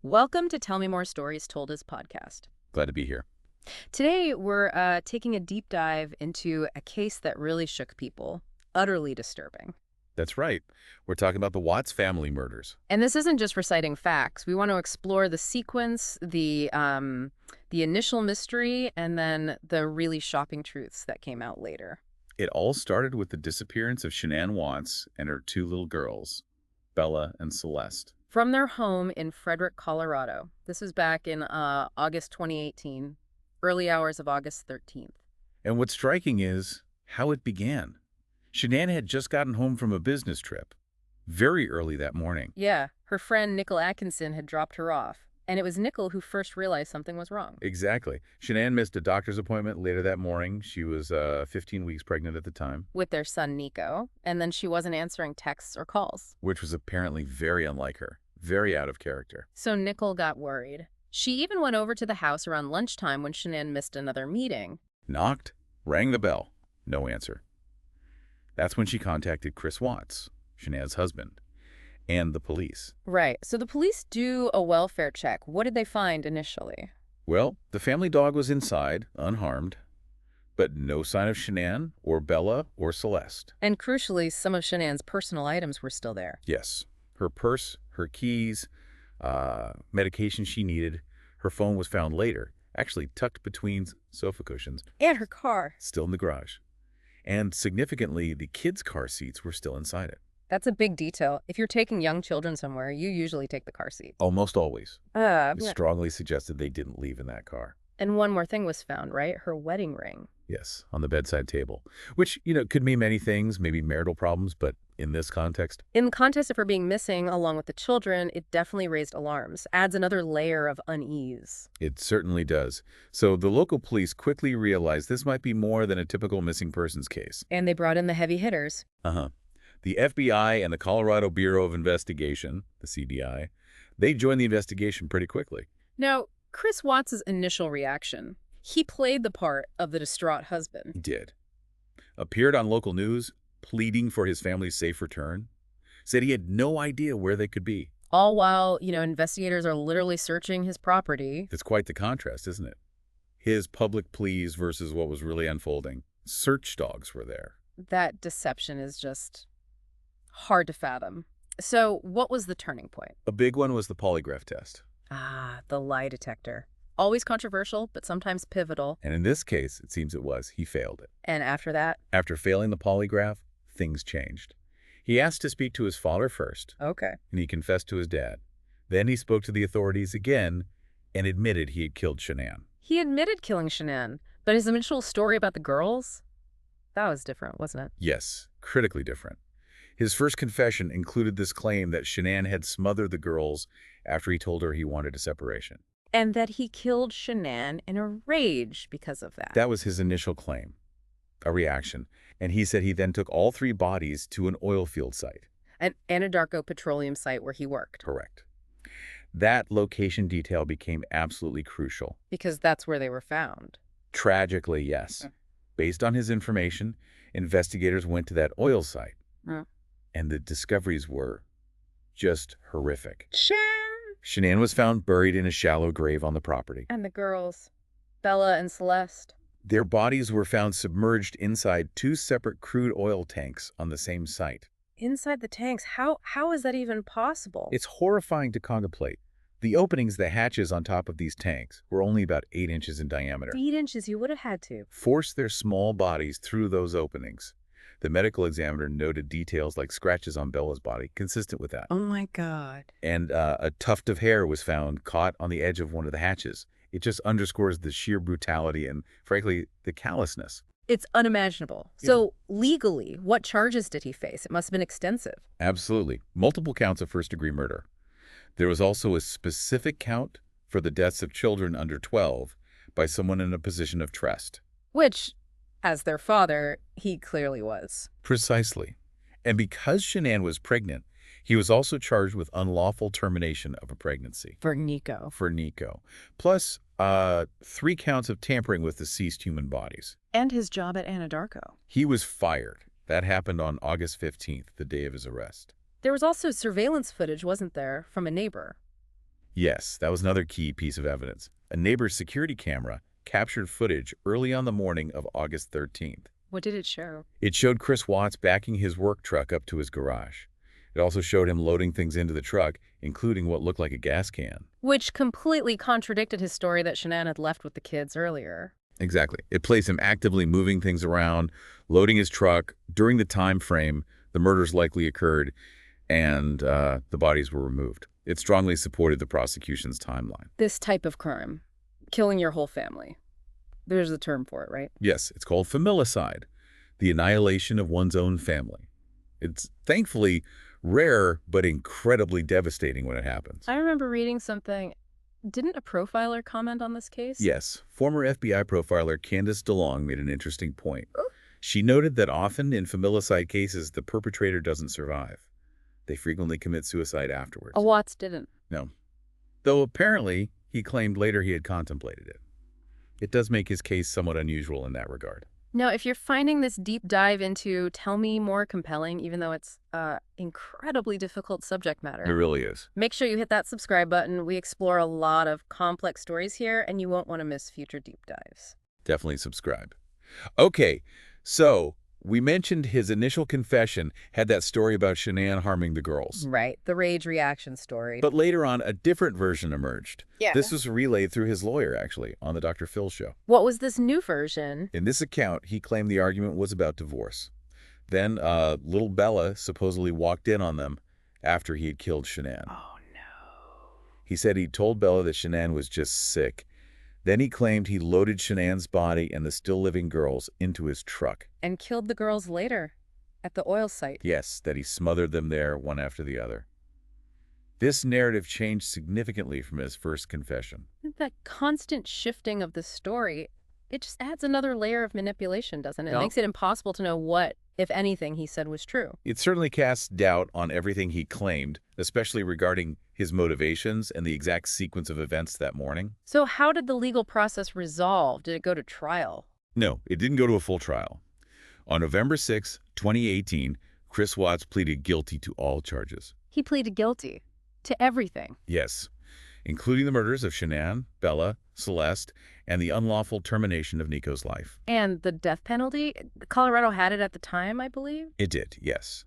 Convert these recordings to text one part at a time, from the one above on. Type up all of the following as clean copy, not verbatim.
Welcome to Tell Me More Stories Told As podcast. Glad to be here. Today, we're taking a deep dive into a case that really shook people. Utterly disturbing. That's right. We're talking about the Watts family murders. And this isn't just reciting facts. We want to explore the sequence, the initial mystery, and then the really shocking truths that came out later. It all started with the disappearance of Shanann Watts and her two little girls, Bella and Celeste. From their home in Frederick, Colorado. This was back in August 2018, early hours of August 13th. And what's striking is how it began. Shanann had just gotten home from a business trip, very early that morning. Yeah, her friend Nickel Atkinson had dropped her off, and it was Nickel who first realized something was wrong. Exactly. Shanann missed a doctor's appointment later that morning. She was 15 weeks pregnant at the time. With their son Nico, and then she wasn't answering texts or calls. Which was apparently very unlike her, very out of character. So Nickel got worried. She even went over to the house around lunchtime when Shanann missed another meeting. Knocked, rang the bell, no answer. That's when she contacted Chris Watts, Shanann's husband, and the police. Right, so the police do a welfare check. What did they find initially? Well, the family dog was inside, unharmed, but no sign of Shanann or Bella or Celeste. And crucially, some of Shanann's personal items were still there. Yes, her purse, her keys, medication she needed. Her phone was found later, actually tucked between sofa cushions. And her car. Still in the garage. And significantly, the kids' car seats were still inside it. That's a big detail. If you're taking young children somewhere, you usually take the car seat. Almost always. Yeah. It strongly suggested they didn't leave in that car. And one more thing was found, right? Her wedding ring. Yes, on the bedside table, which, could mean many things, maybe marital problems, but in this context. In the context of her being missing along with the children, it definitely raised alarms, adds another layer of unease. It certainly does. So the local police quickly realized this might be more than a typical missing persons case. And they brought in the heavy hitters. The FBI and the Colorado Bureau of Investigation, the CBI, they joined the investigation pretty quickly. Now, Chris Watts' initial reaction, he played the part of the distraught husband. He did. Appeared on local news, pleading for his family's safe return. Said he had no idea where they could be. All while, investigators are literally searching his property. It's quite the contrast, isn't it? His public pleas versus what was really unfolding. Search dogs were there. That deception is just hard to fathom. So what was the turning point? A big one was the polygraph test. The lie detector. Always controversial, but sometimes pivotal. And in this case, it seems it was. He failed it. And after that? After failing the polygraph, things changed. He asked to speak to his father first. Okay. And he confessed to his dad. Then he spoke to the authorities again and admitted he had killed Shanann. He admitted killing Shanann, but his initial story about the girls? That was different, wasn't it? Yes, critically different. His first confession included this claim that Shanann had smothered the girls after he told her he wanted a separation. And that he killed Shanann in a rage because of that. That was his initial claim, a reaction. And he said he then took all three bodies to an oil field site. An Anadarko petroleum site where he worked. Correct. That location detail became absolutely crucial. Because that's where they were found. Tragically, yes. Based on his information, investigators went to that oil site. And the discoveries were just horrific. Shanann was found buried in a shallow grave on the property. And the girls, Bella and Celeste. Their bodies were found submerged inside two separate crude oil tanks on the same site. Inside the tanks? How is that even possible? It's horrifying to contemplate. The openings, the hatches on top of these tanks, were only about 8 inches in diameter. 8 inches, you would have had to. Force their small bodies through those openings. The medical examiner noted details like scratches on Bella's body, consistent with that. Oh my God. And a tuft of hair was found caught on the edge of one of the hatches. It just underscores the sheer brutality and, frankly, the callousness. It's unimaginable. Yeah. So, legally, what charges did he face? It must have been extensive. Absolutely. Multiple counts of first-degree murder. There was also a specific count for the deaths of children under 12 by someone in a position of trust. Which, as their father, he clearly was. Precisely. And because Shanann was pregnant, he was also charged with unlawful termination of a pregnancy. For Nico. Plus 3 counts of tampering with deceased human bodies. And his job at Anadarko. He was fired. That happened on August 15th, the day of his arrest. There was also surveillance footage, wasn't there, from a neighbor? Yes, that was another key piece of evidence. A neighbor's security camera captured footage early on the morning of August 13th. What did it show? It showed Chris Watts backing his work truck up to his garage. It also showed him loading things into the truck, including what looked like a gas can. Which completely contradicted his story that Shanann had left with the kids earlier. Exactly. It placed him actively moving things around, loading his truck during the time frame the murders likely occurred, and the bodies were removed. It strongly supported the prosecution's timeline. This type of crime, killing your whole family. There's a term for it, right? Yes, it's called familicide, the annihilation of one's own family. It's thankfully rare, but incredibly devastating when it happens. I remember reading something. Didn't a profiler comment on this case? Yes, former FBI profiler Candace DeLong made an interesting point. She noted that often in familicide cases, the perpetrator doesn't survive. They frequently commit suicide afterwards. Watts didn't. No. Though apparently, he claimed later he had contemplated it. It does make his case somewhat unusual in that regard. Now, if you're finding this deep dive into Tell Me more compelling, even though it's incredibly difficult subject matter, It really is. make sure you hit that subscribe button. We explore a lot of complex stories here, and you won't want to miss future deep dives. Definitely subscribe. Okay, so we mentioned his initial confession had that story about Shanann harming the girls. Right, the rage reaction story. But later on, a different version emerged. Yeah. This was relayed through his lawyer, actually, on the Dr. Phil show. What was this new version? In this account, he claimed the argument was about divorce. Then little Bella supposedly walked in on them after he had killed Shanann. Oh, no. He said he told Bella that Shanann was just sick. Then he claimed he loaded Shanann's body and the still-living girls into his truck. And killed the girls later, at the oil site. Yes, that he smothered them there one after the other. This narrative changed significantly from his first confession. That constant shifting of the story, it just adds another layer of manipulation, doesn't it? It Yeah. makes it impossible to know what, if anything, he said was true. It certainly casts doubt on everything he claimed, especially regarding his motivations and the exact sequence of events that morning. So how did the legal process resolve? Did it go to trial? No, it didn't go to a full trial. On November 6, 2018, Chris Watts pleaded guilty to all charges. He pleaded guilty to everything. Yes, including the murders of Shanann, Bella, Celeste, and the unlawful termination of Nico's life. And the death penalty? Colorado had it at the time, I believe? It did, yes.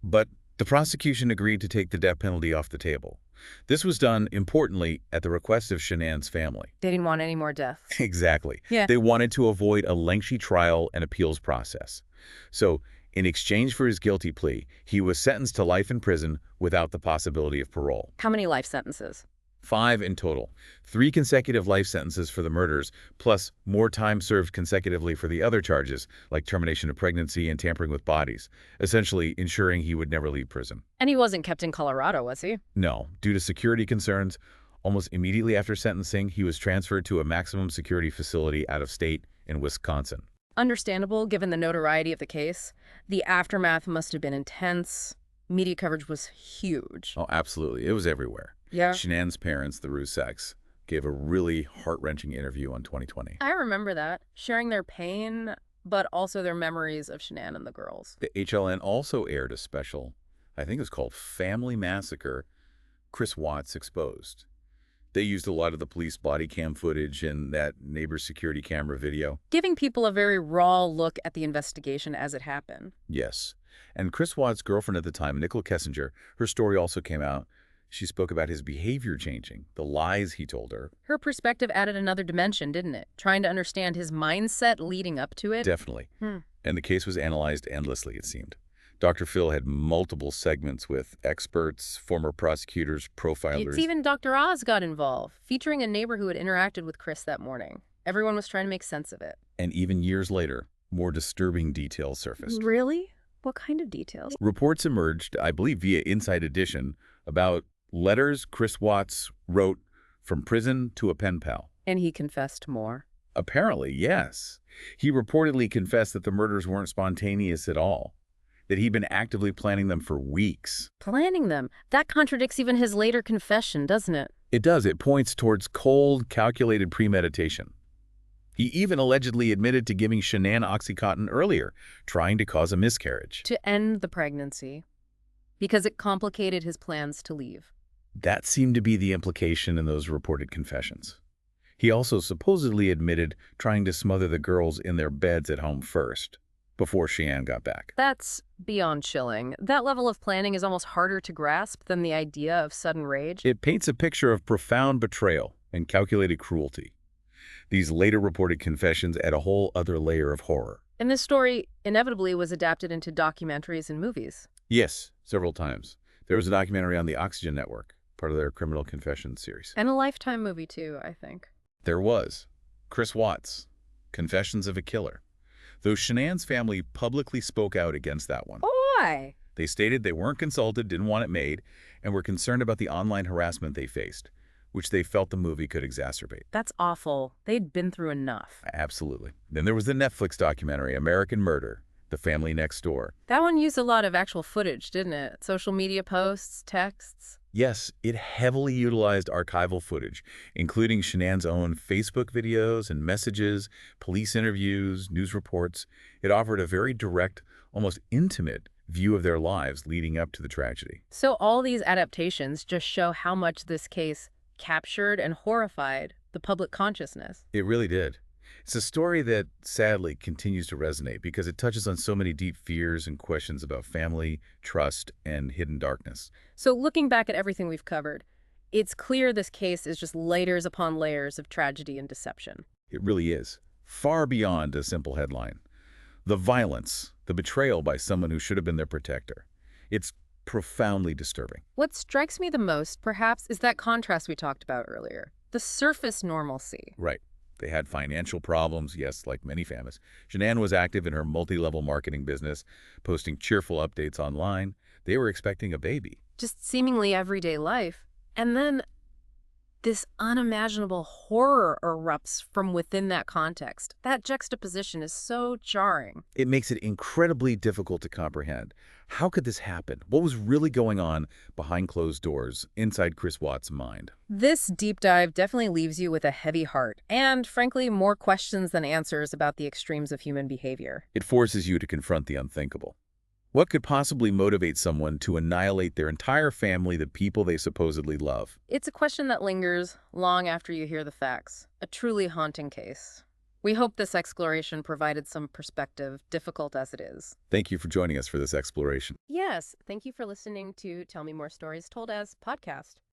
But the prosecution agreed to take the death penalty off the table. This was done, importantly, at the request of Shanann's family. They didn't want any more deaths. Exactly. Yeah. They wanted to avoid a lengthy trial and appeals process. So, in exchange for his guilty plea, he was sentenced to life in prison without the possibility of parole. How many life sentences? 5 in total. 3 consecutive life sentences for the murders, plus more time served consecutively for the other charges, like termination of pregnancy and tampering with bodies, essentially ensuring he would never leave prison. And he wasn't kept in Colorado, was he? No, due to security concerns, almost immediately after sentencing, he was transferred to a maximum security facility out of state in Wisconsin. Understandable, given the notoriety of the case. The aftermath must have been intense. Media coverage was huge. Oh, absolutely. It was everywhere. Yeah. Shanann's parents, the Rusaks, gave a really heart-wrenching interview on 2020. I remember that, sharing their pain, but also their memories of Shanann and the girls. The HLN also aired a special, I think it was called Family Massacre, Chris Watts Exposed. They used a lot of the police body cam footage and that neighbor's security camera video. Giving people a very raw look at the investigation as it happened. Yes. And Chris Watts' girlfriend at the time, Nicole Kessinger, her story also came out. She spoke about his behavior changing, the lies he told her. Her perspective added another dimension, didn't it? Trying to understand his mindset leading up to it. Definitely. And the case was analyzed endlessly, it seemed. Dr. Phil had multiple segments with experts, former prosecutors, profilers. Even Dr. Oz got involved, featuring a neighbor who had interacted with Chris that morning. Everyone was trying to make sense of it. And even years later, more disturbing details surfaced. Really? What kind of details? Reports emerged, I believe via Inside Edition, about letters Chris Watts wrote from prison to a pen pal. And he confessed more. Apparently, yes. He reportedly confessed that the murders weren't spontaneous at all, that he'd been actively planning them for weeks. Planning them? That contradicts even his later confession, doesn't it? It does. It points towards cold, calculated premeditation. He even allegedly admitted to giving Shanann Oxycontin earlier, trying to cause a miscarriage. To end the pregnancy. Because it complicated his plans to leave. That seemed to be the implication in those reported confessions. He also supposedly admitted trying to smother the girls in their beds at home first, before Shanann got back. That's beyond chilling. That level of planning is almost harder to grasp than the idea of sudden rage. It paints a picture of profound betrayal and calculated cruelty. These later reported confessions add a whole other layer of horror. And this story inevitably was adapted into documentaries and movies. Yes, several times. There was a documentary on the Oxygen Network, part of their Criminal Confessions series. And a Lifetime movie, too, I think. There was. Chris Watts, Confessions of a Killer. Though Shanann's family publicly spoke out against that one. Why? They stated they weren't consulted, didn't want it made, and were concerned about the online harassment they faced, which they felt the movie could exacerbate. That's awful. They'd been through enough. Absolutely. Then there was the Netflix documentary, American Murder, The Family Next Door. That one used a lot of actual footage, didn't it? Social media posts, texts. Yes, it heavily utilized archival footage, including Shanann's own Facebook videos and messages, police interviews, news reports. It offered a very direct, almost intimate view of their lives leading up to the tragedy. So all these adaptations just show how much this case captured and horrified the public consciousness. It really did. It's a story that, sadly, continues to resonate because it touches on so many deep fears and questions about family, trust, and hidden darkness. So looking back at everything we've covered, it's clear this case is just layers upon layers of tragedy and deception. It really is. Far beyond a simple headline. The violence, the betrayal by someone who should have been their protector. It's profoundly disturbing. What strikes me the most, perhaps, is that contrast we talked about earlier. The surface normalcy. Right. They had financial problems, yes, like many families. Shanann was active in her multi-level marketing business, posting cheerful updates online. They were expecting a baby. Just seemingly everyday life. And then this unimaginable horror erupts from within that context. That juxtaposition is so jarring. It makes it incredibly difficult to comprehend. How could this happen? What was really going on behind closed doors inside Chris Watts' mind? This deep dive definitely leaves you with a heavy heart and, frankly, more questions than answers about the extremes of human behavior. It forces you to confront the unthinkable. What could possibly motivate someone to annihilate their entire family, the people they supposedly love? It's a question that lingers long after you hear the facts. A truly haunting case. We hope this exploration provided some perspective, difficult as it is. Thank you for joining us for this exploration. Yes, thank you for listening to Tell Me More Stories Told As podcast.